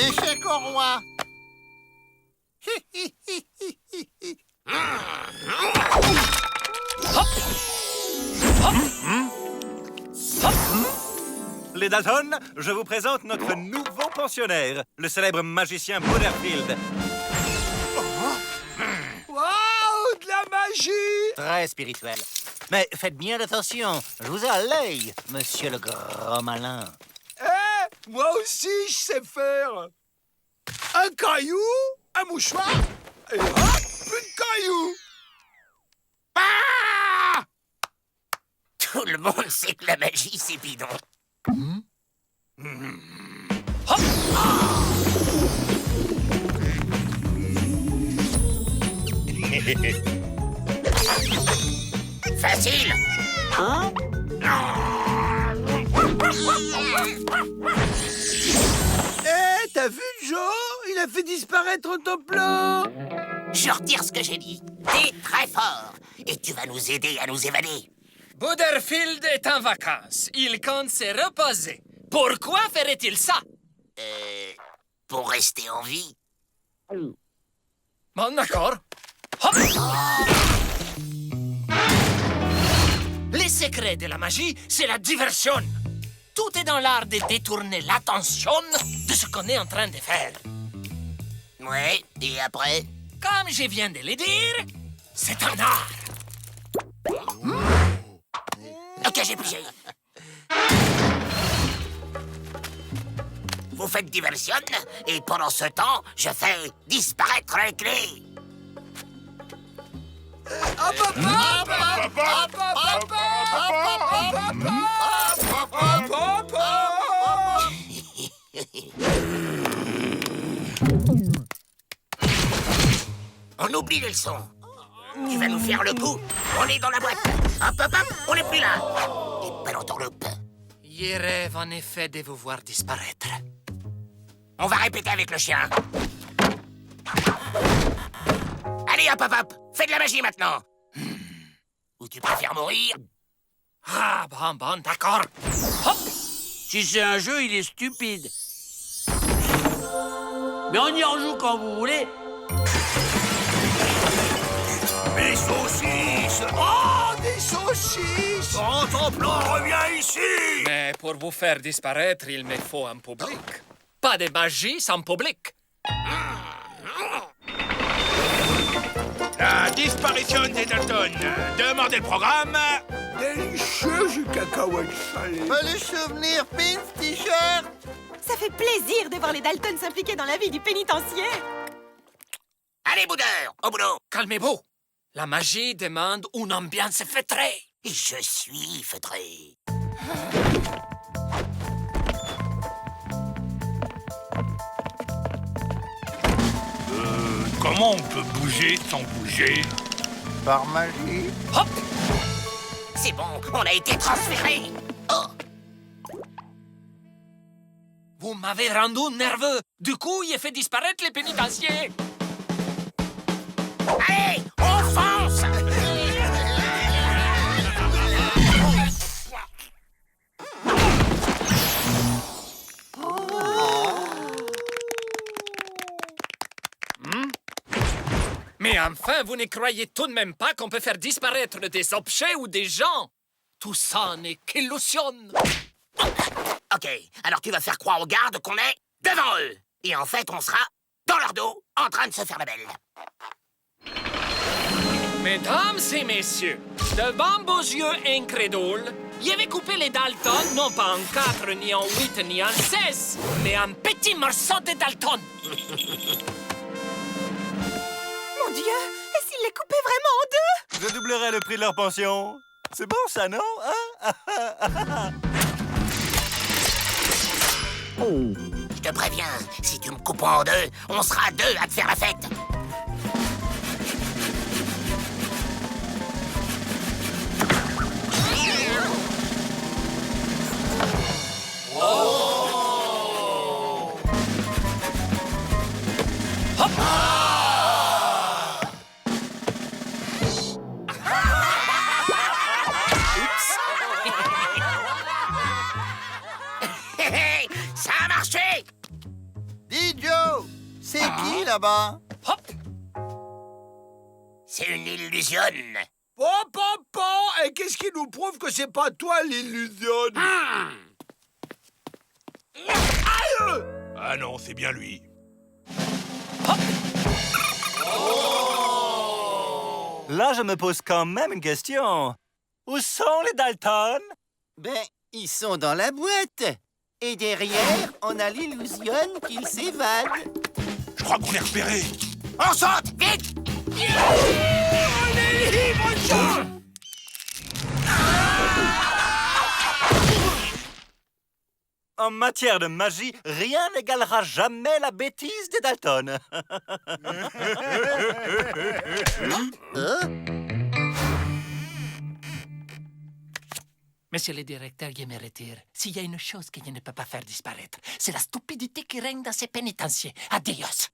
Échec au roi. Les Dalton, je vous présente notre nouveau pensionnaire, le célèbre magicien Butterfield. Waouh, de la magie! Très spirituel. Mais faites bien attention, je vous ai à l'œil, monsieur le gros malin. Moi aussi, je sais faire. Un caillou, un mouchoir, et hop, plus de cailloux. Ah! Tout le monde sait que la magie, c'est bidon. Facile. T'as vu, Joe? Il a fait disparaître ton plan. Je retire ce que j'ai dit. T'es très fort. Et tu vas nous aider à nous évader. Butterfield est en vacances. Il compte se reposer. Pourquoi ferait-il ça? Pour rester en vie. Bon, d'accord. Hop! Les secrets de la magie, c'est la diversion. Tout est dans l'art de détourner l'attention de ce qu'on est en train de faire. Ouais, et après? Comme je viens de le dire, c'est un art. Ok, j'ai pigé. Vous faites diversion, et pendant ce temps, je fais disparaître les clés. On oublie les leçons. Tu vas nous faire le coup. On est dans la boîte. Hop, hop, hop, on n'est plus là. Et pas l'entourloupe. Je rêve en effet de vous voir disparaître. On va répéter avec le chien. Allez, hop, hop, hop. Fais de la magie maintenant. Ou tu préfères mourir? Ah, bon, d'accord. Hop! Si c'est un jeu, il est stupide. Mais on y rejoue quand vous voulez. Des saucisses! Oh, des saucisses! Quand ton plan revient ici! Mais pour vous faire disparaître, il me faut un public. Pas de magie sans public. La disparition des Dalton. Demandez le programme. Délicieux, du cacahuète salé. Le souvenir, pins, t-shirt. Ça fait plaisir de voir les Dalton s'impliquer dans la vie du pénitencier. Allez, boudeur, au boulot. Calmez-vous. La magie demande une ambiance feutrée. Je suis feutré. Comment on peut bouger sans bouger? Par magie. Hop! C'est bon, on a été transféré. Oh, Vous m'avez rendu nerveux. Du coup, il a fait disparaître les pénitenciers. allez, on fonce. Mais enfin, vous ne croyez tout de même pas qu'on peut faire disparaître des objets ou des gens? Tout ça n'est qu'illusion. Ok, alors tu vas faire croire aux gardes qu'on est devant eux. Et en fait, on sera dans leur dos, en train de se faire la belle. Mesdames et messieurs, devant vos yeux incrédules, il avait coupé les Dalton non pas en 4, ni en 8, ni en 16, mais en petits morceaux de Dalton. Mon Dieu, et s'il les coupait vraiment en deux? Je doublerai le prix de leur pension. C'est bon, ça, non? Hein? Je te préviens, si tu me coupes en deux, on sera deux à te faire la fête. Ça a marché! Dis C'est qui là-bas? Hop! C'est une illusion. Et qu'est-ce qui nous prouve que c'est pas toi l'illusion? Aïe! Ah non, c'est bien lui. Là, je me pose quand même une question. Où sont les Dalton? Ben, ils sont dans la boîte. Et derrière, on a l'illusion qu'ils s'évadent. Je crois qu'on est repéré. On saute, vite! En matière de magie, rien n'égalera jamais la bêtise des Dalton. Monsieur le directeur Guéméretir, s'il y a une chose que je ne peux pas faire disparaître, c'est la stupidité qui règne dans ces pénitenciers. Adios!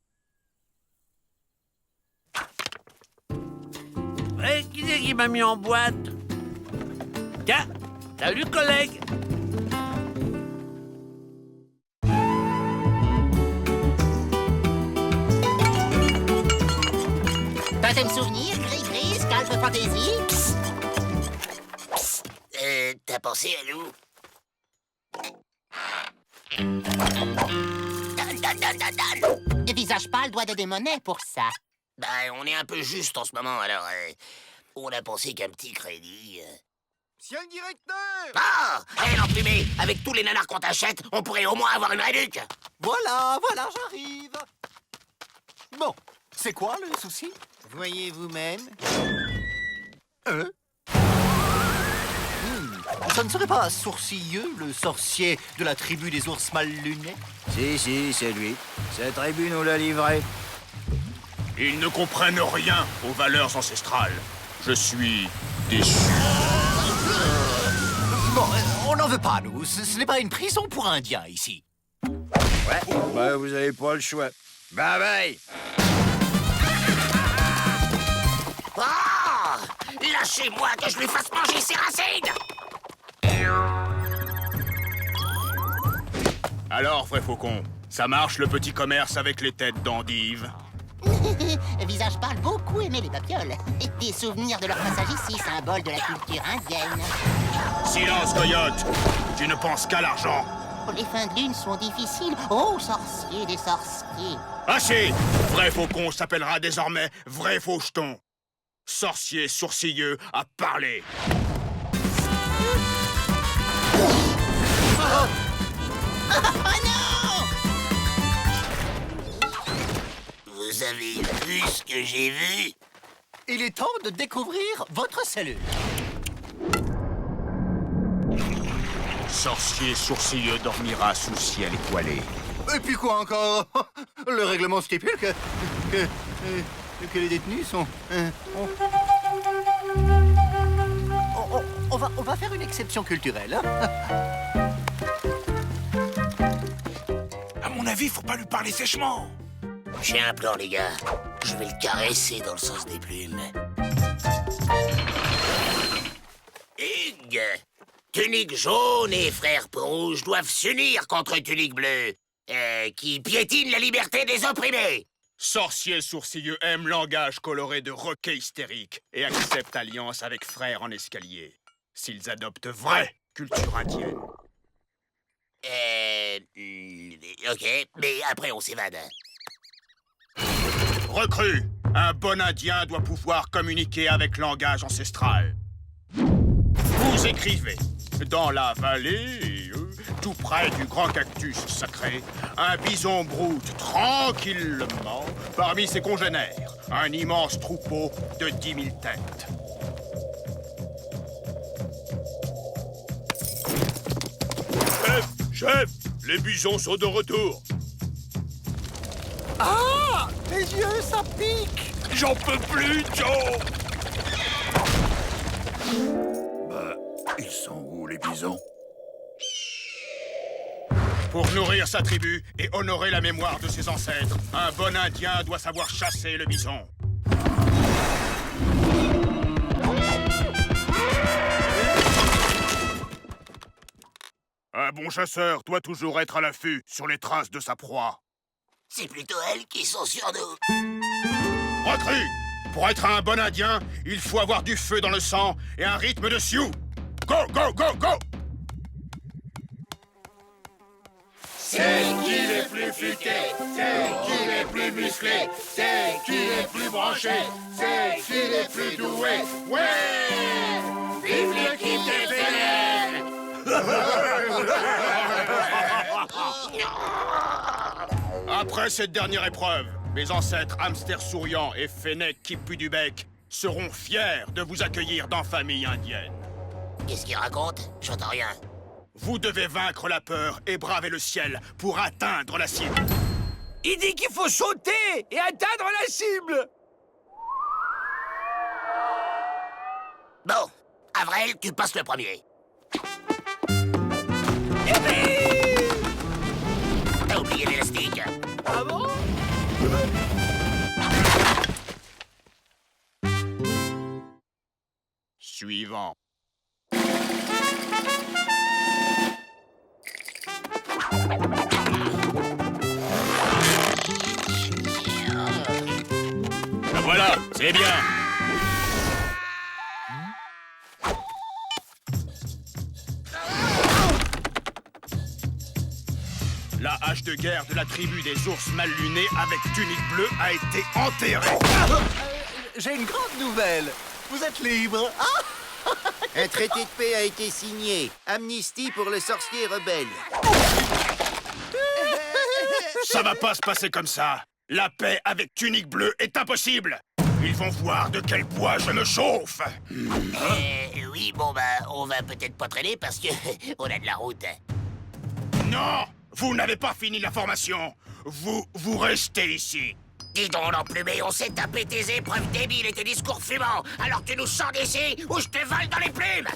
Qui c'est qui m'a mis en boîte? Tiens, salut collègue. Totem souvenir, gris-gris, scalp fantaisie. T'as pensé à nous? Le visage pâle doit de des monnaies pour ça. Ben, on est un peu juste en ce moment, alors on a pensé qu'un petit crédit... Monsieur le directeur! Ah! L'emplumé! Avec tous les nanars qu'on t'achète, on pourrait au moins avoir une réduc! Voilà, j'arrive. Bon, c'est quoi le souci? Voyez vous-même. Ça ne serait pas Sourcilleux, le sorcier de la tribu des ours mal lunés? Si, c'est lui. Cette tribu nous l'a livré. Ils ne comprennent rien aux valeurs ancestrales. Je suis déçu. Bon, on n'en veut pas, nous. Ce n'est pas une prison pour Indiens, ici. Ouais, vous avez pas le choix. Bye bye. Ah! Lâchez-moi que je lui fasse manger ses racines! Alors, vrai faucon, ça marche le petit commerce avec les têtes d'endives? Visage pâle beaucoup aimé les papioles. Des souvenirs de leur passage ici, symbole de la culture indienne. Silence, coyote! Tu ne penses qu'à l'argent. Les fins de lune sont difficiles. Oh, sorcier des sorciers. Assez! Vrai faucon s'appellera désormais vrai faucheton. Sorcier sourcilleux à parler. Vous avez vu ce que j'ai vu? Il est temps de découvrir votre cellule. Sorcier sourcilleux dormira sous ciel étoilé. Et puis quoi encore? Le règlement stipule que les détenus sont... On va faire une exception culturelle. Hein? À mon avis, faut pas lui parler sèchement. J'ai un plan, les gars. Je vais le caresser dans le sens des plumes. Hugues! Tunique jaune et frère rouge doivent s'unir contre Tunique bleue, qui piétine la liberté des opprimés. Sorcier sourcilleux aime langage coloré de requin hystérique et accepte alliance avec frère en escalier. S'ils adoptent vraie culture indienne. Ok, mais après on s'évade. Recrue, un bon indien doit pouvoir communiquer avec langage ancestral. Vous écrivez, dans la vallée, tout près du grand cactus sacré, un bison broute tranquillement parmi ses congénères, un immense troupeau de 10 000 têtes. Chef, les bisons sont de retour. Ah! Les yeux, ça pique! J'en peux plus, Joe! Ils sont où, les bisons? Pour nourrir sa tribu et honorer la mémoire de ses ancêtres, un bon Indien doit savoir chasser le bison. Un bon chasseur doit toujours être à l'affût sur les traces de sa proie. C'est plutôt elles qui sont sur nous. Recrue! Pour être un bon Indien, il faut avoir du feu dans le sang et un rythme de Sioux. Go, go, go, go! C'est qui les plus futés, c'est qui les plus musclés, c'est qui les plus branchés, c'est qui les plus doués. Ouais! Vive l'équipe des Vénères! Après cette dernière épreuve, mes ancêtres hamsters souriants et fennecs qui puent du bec seront fiers de vous accueillir dans famille indienne. Qu'est-ce qu'il raconte? J'entends rien. Vous devez vaincre la peur et braver le ciel pour atteindre la cible. Il dit qu'il faut sauter et atteindre la cible. Bon, Avril, tu passes le premier. T'as oublié l'élastique. Ah bon? Suivant. Ben voilà, c'est bien. La hache de guerre de la tribu des ours mal lunés avec tunique bleue a été enterrée. J'ai une grande nouvelle. Vous êtes libre. Un traité de paix a été signé. Amnistie pour le sorcier rebelle. Ça va pas se passer comme ça. La paix avec tunique bleue est impossible. Ils vont voir de quel bois je me chauffe. Oui, bon, bah, on va peut-être pas traîner parce que on a de la route. Non, vous n'avez pas fini la formation. Vous restez ici. Dis donc, l'emplumé, on s'est tapé tes épreuves débiles et tes discours fumants, alors tu nous sors d'ici ou je te vole dans les plumes.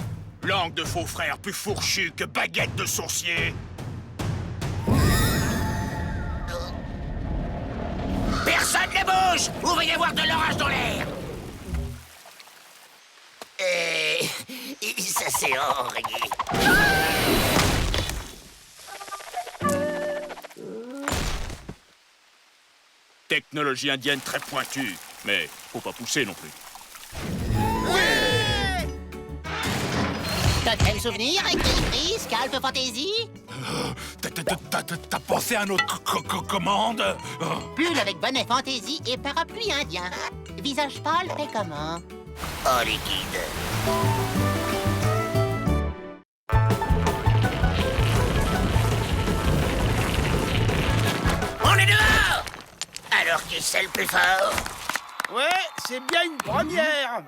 Langue de faux frère plus fourchue que baguette de sourcier. Personne ne bouge ou va y avoir de l'orage dans l'air. Ça c'est horrible. Technologie indienne très pointue, mais faut pas pousser non plus. Cocktail souvenir, activité, scalp fantaisie. T'as pensé à notre commande? Pull avec bonnet fantaisie et parapluie indien. Visage pâle fait comment? Oh, liquide. On est dehors! Alors qui c'est le plus fort? Ouais, c'est bien une première.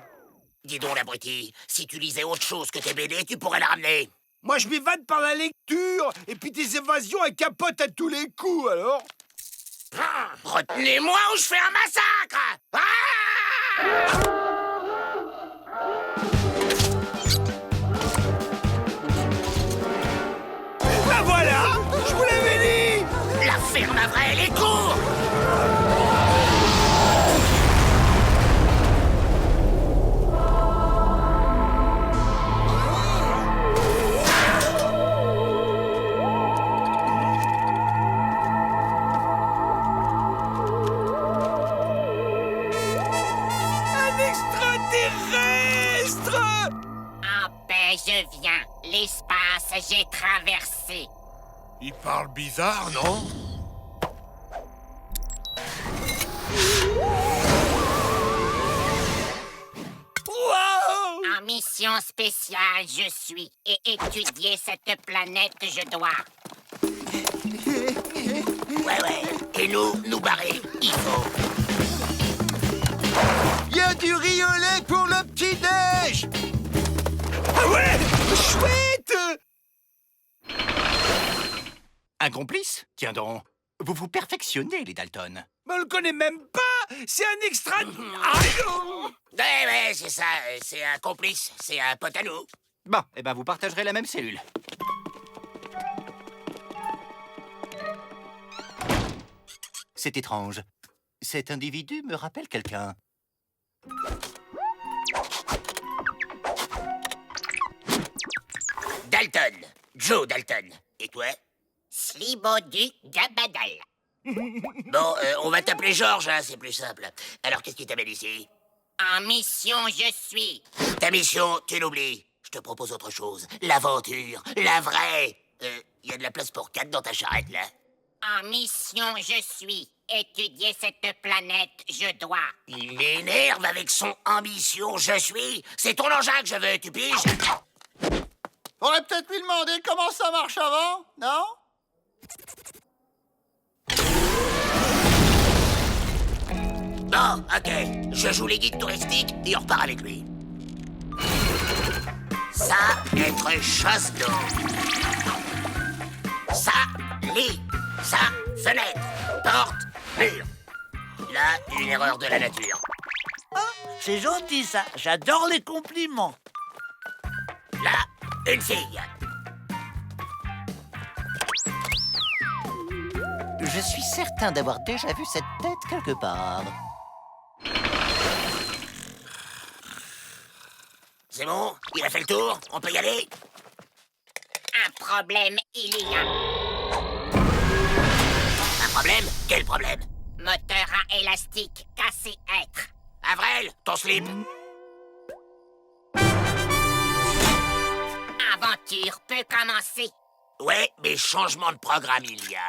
Dis donc, l'abruti, si tu lisais autre chose que tes BD, tu pourrais la ramener. Moi, je m'évade par la lecture, et puis tes évasions, elles capotent à tous les coups, alors. Retenez-moi ou je fais un massacre! Ah! Ben voilà, je vous l'avais dit. La ferme à vrai, les cours! Je viens. L'espace, j'ai traversé. Il parle bizarre, non? En mission spéciale, je suis. Et étudier cette planète, je dois. Ouais. Et nous barrer, il faut. Y a du riz au lait pour le petit-déj! Ah ouais, chouette! Un complice? Tiens donc, vous vous perfectionnez, les Dalton. Mais on le connaît même pas! C'est un extra... Aïe! Ouais, c'est ça, c'est un complice, c'est un pote à nous. Bon, eh ben vous partagerez la même cellule. C'est étrange. Cet individu me rappelle quelqu'un. Dalton, Joe Dalton. Et toi? Slibo du Gabadal. Bon, on va t'appeler Georges, hein, c'est plus simple. Alors, qu'est-ce qui t'amène ici? En mission, je suis. Ta mission, tu l'oublies. Je te propose autre chose. L'aventure, la vraie. Y a de la place pour 4 dans ta charrette, là. En mission, je suis. Étudier cette planète, je dois. Il m'énerve avec son ambition, je suis. C'est ton engin que je veux, tu piges? Faudrait peut-être lui demander comment ça marche avant, non? Bon, ok. Je joue les guides touristiques et on repart avec lui. Ça, être chasse d'eau. Ça, lit. Ça, fenêtre. Porte, mur. Là, une erreur de la nature. C'est gentil, ça. J'adore les compliments. Là, une fille. Je suis certain d'avoir déjà vu cette tête quelque part. C'est bon? Il a fait le tour? On peut y aller? Un problème, il y a. Un problème? Quel problème? Moteur à élastique, cassé être. Avril, ton slip. Aventure peut commencer. Ouais, mais changement de programme il y a.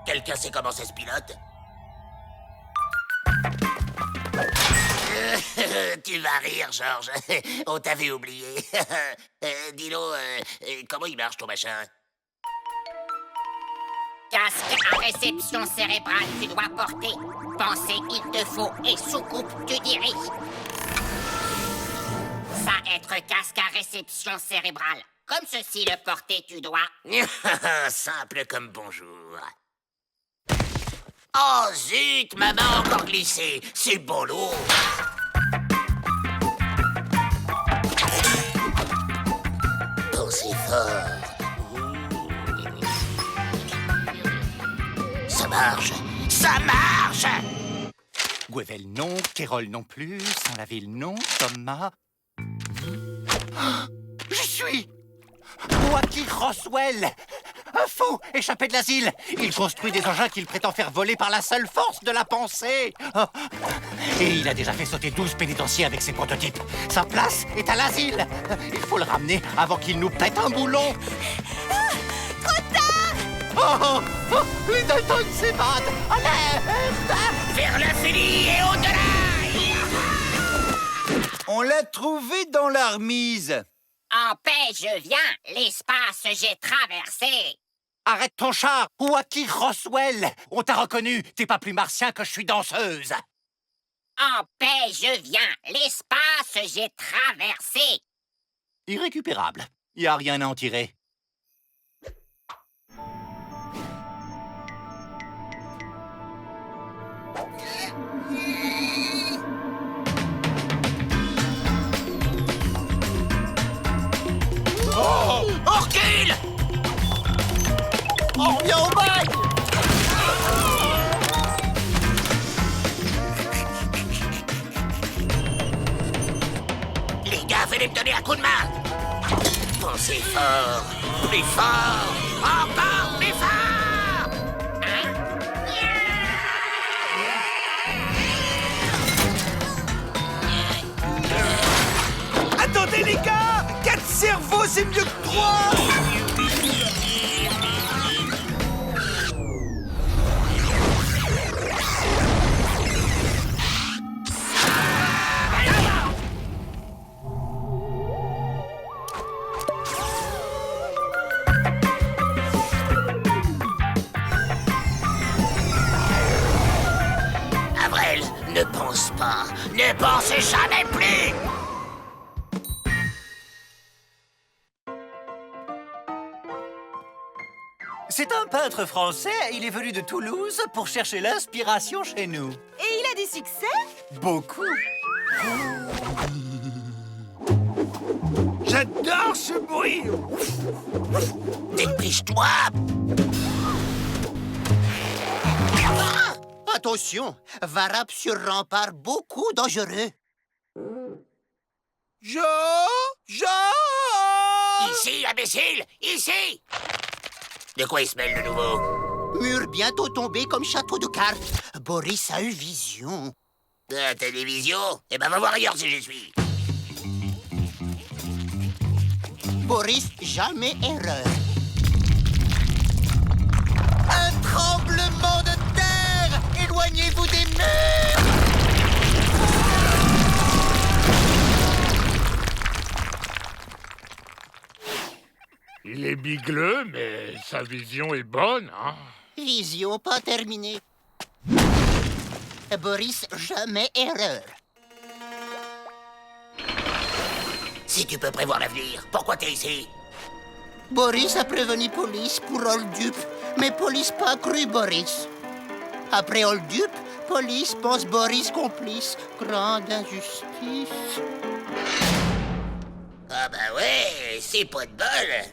Quelqu'un sait comment ça se pilote? Tu vas rire, Georges. On t'avait oublié. Dis-donc, comment il marche ton machin? Casque à réception cérébrale, tu dois porter. Pensée, il te faut, et soucoupe, tu diriges. Ça être casque à réception cérébrale. Comme ceci, le porter, tu dois. Simple comme bonjour. Oh zut, ma main a encore glissé. C'est bolo. Pensez fort. Ça marche. Ça marche. Gwevel non, Kérol non plus, Saint-Laville non, Thomas... Je suis Joachim Roswell, un fou échappé de l'asile. Il construit des engins qu'il prétend faire voler par la seule force de la pensée. Oh. Et il a déjà fait sauter 12 pénitenciers avec ses prototypes. Sa place est à l'asile. Il faut le ramener avant qu'il nous pète un boulon. Trop tard! Oh, les Dalton s'évadent. Alerte! Vers l'infini et au-delà. On l'a trouvé dans l'armise. En paix, je viens. L'espace, j'ai traversé. Arrête ton char, Joachim Roswell. On t'a reconnu. T'es pas plus martien que je suis danseuse. En paix, je viens. L'espace, j'ai traversé. Irrécupérable. Y a rien à en tirer. Oh! On recule! On revient au bail! Les gars, venez me donner un coup de main! Pensez fort! Plus fort! Encore plus fort! Attendez, les gars! 4 cerveaux, c'est mieux que 3! Avril, ne pense pas! Ne pense jamais plus! C'est un peintre français. Il est venu de Toulouse pour chercher l'inspiration chez nous. Et il a du succès? Beaucoup. J'adore ce bruit! Dépêche-toi! Attention, Varap sur rempart beaucoup dangereux. Joe! Ici, imbécile! Ici! De quoi il se mêle, le nouveau? Mur bientôt tombé comme château de cartes. Boris a eu vision. La télévision? Eh ben, va voir ailleurs si j'y suis. Boris, jamais erreur. Un tremblement de terre! Éloignez-vous des murs! Il est bigleux, mais sa vision est bonne, hein? Vision pas terminée. Boris, jamais erreur. Si tu peux prévoir l'avenir, pourquoi t'es ici? Boris a prévenu police pour Oldup, mais police pas cru Boris. Après Oldup, police pense Boris complice. Grande injustice. Ah bah ouais, c'est pas de bol.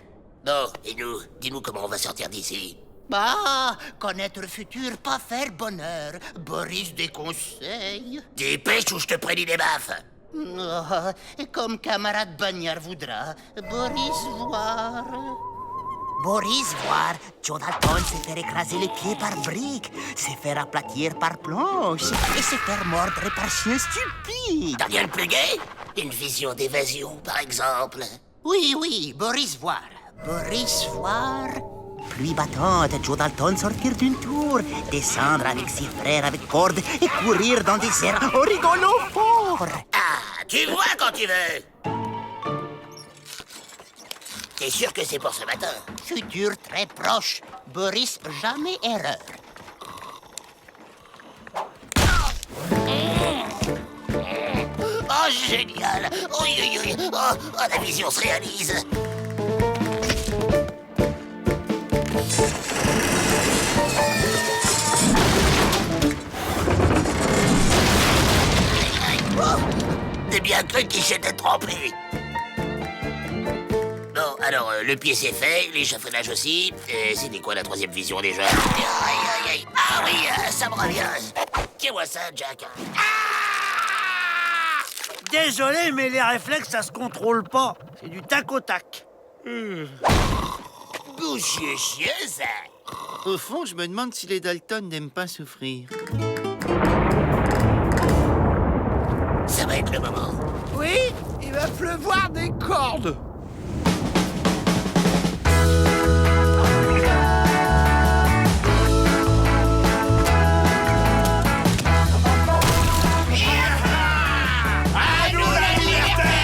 Bon, et nous, dis-nous comment on va sortir d'ici. Bah, connaître le futur, pas faire bonheur. Boris déconseille. Dépêche ou je te prédis des baffes. Oh, comme camarade Bagnard voudra. Boris voir. Boris voir. Joe Dalton s'est fait écraser les pieds par briques, s'est fait aplatir par planche et s'est fait mordre par chien stupide. T'as rien de plus gai? Une vision d'évasion, par exemple. Oui, Boris voir. Boris voir. Pluie battante, Joe Dalton sortir d'une tour, descendre avec ses frères avec corde et courir dans des airs en rigolant fort. Ah, tu vois quand tu veux. T'es sûr que c'est pour ce matin? Futur très proche. Boris, jamais erreur. Oh, génial! Oui. Oh, la vision se réalise. Oh, t'es bien cru qu'il s'était trompé. Bon, alors, le pied c'est fait, l'échafaudage aussi. C'était quoi la troisième vision déjà? Aïe. Ah oui, ça me revient. Tiens-moi ça, Jack. Désolé, mais les réflexes, ça se contrôle pas. C'est du tac au tac. Bouchier chien, ça. Au fond, je me demande si les Dalton n'aiment pas souffrir. Ça va être le moment. Oui, il va pleuvoir des cordes. À nous la liberté!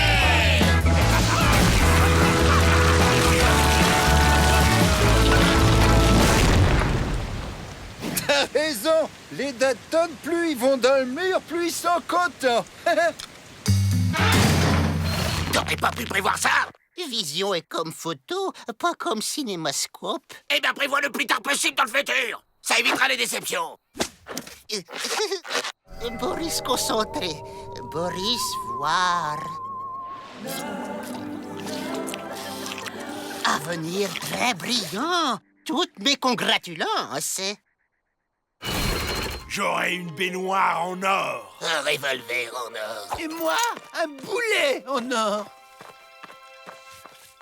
T'as raison. Les Dalton, plus ils vont dans le mur, plus ils sont contents. T'aurais pas pu prévoir ça? Vision est comme photo, pas comme cinémascope. Eh bien, prévois le plus tard possible dans le futur. Ça évitera les déceptions. Boris concentré. Boris voir. Avenir très brillant. Toutes mes congratulances. J'aurai une baignoire en or. Un revolver en or. Et moi, un boulet en or.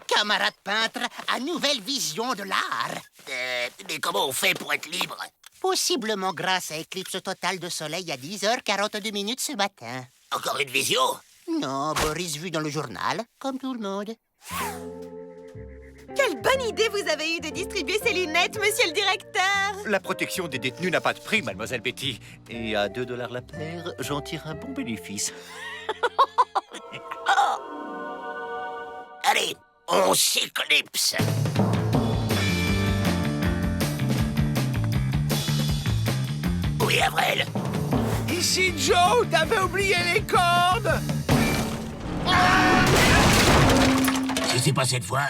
Camarade peintre, à nouvelle vision de l'art. Mais comment on fait pour être libre? Possiblement grâce à éclipse totale de soleil à 10h42 ce matin. Encore une vision? Non, Boris vu dans le journal, comme tout le monde. Quelle bonne idée vous avez eue de distribuer ces lunettes, monsieur le directeur! La protection des détenus n'a pas de prix, mademoiselle Betty. Et à 2 $ la paire, j'en tire un bon bénéfice. Allez, on s'éclipse. Oui, Avril. Ici, Joe, t'avais oublié les cordes. Si c'est pas cette fois,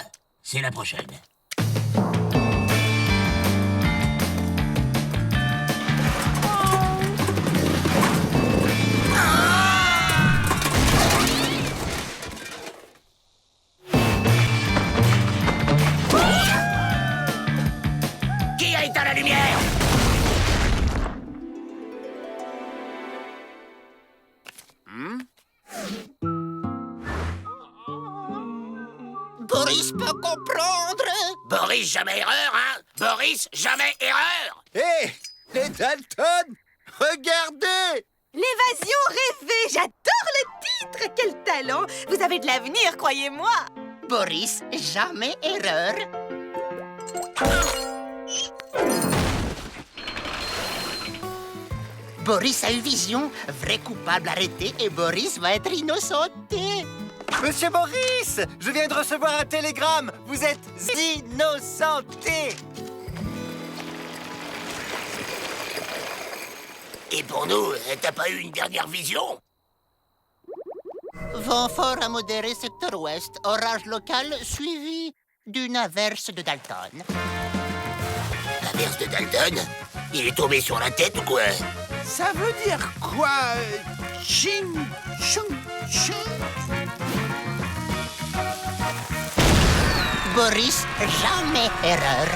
c'est la prochaine. Qui a éteint la lumière? Boris peut comprendre. Boris, jamais erreur, hein? Boris, jamais erreur! Hé, les Dalton, regardez! L'évasion rêvée, j'adore le titre. Quel talent. Vous avez de l'avenir, croyez-moi. Boris, jamais erreur. Boris a eu vision. Vrai coupable arrêté et Boris va être innocenté. Monsieur Boris, je viens de recevoir un télégramme. Vous êtes innocenté. Et pour nous, t'as pas eu une dernière vision? Vent fort à modéré secteur ouest. Orage local suivi d'une averse de Dalton. L'averse de Dalton? Il est tombé sur la tête ou quoi? Ça veut dire quoi, Ching Chung Chung? Boris, jamais erreur.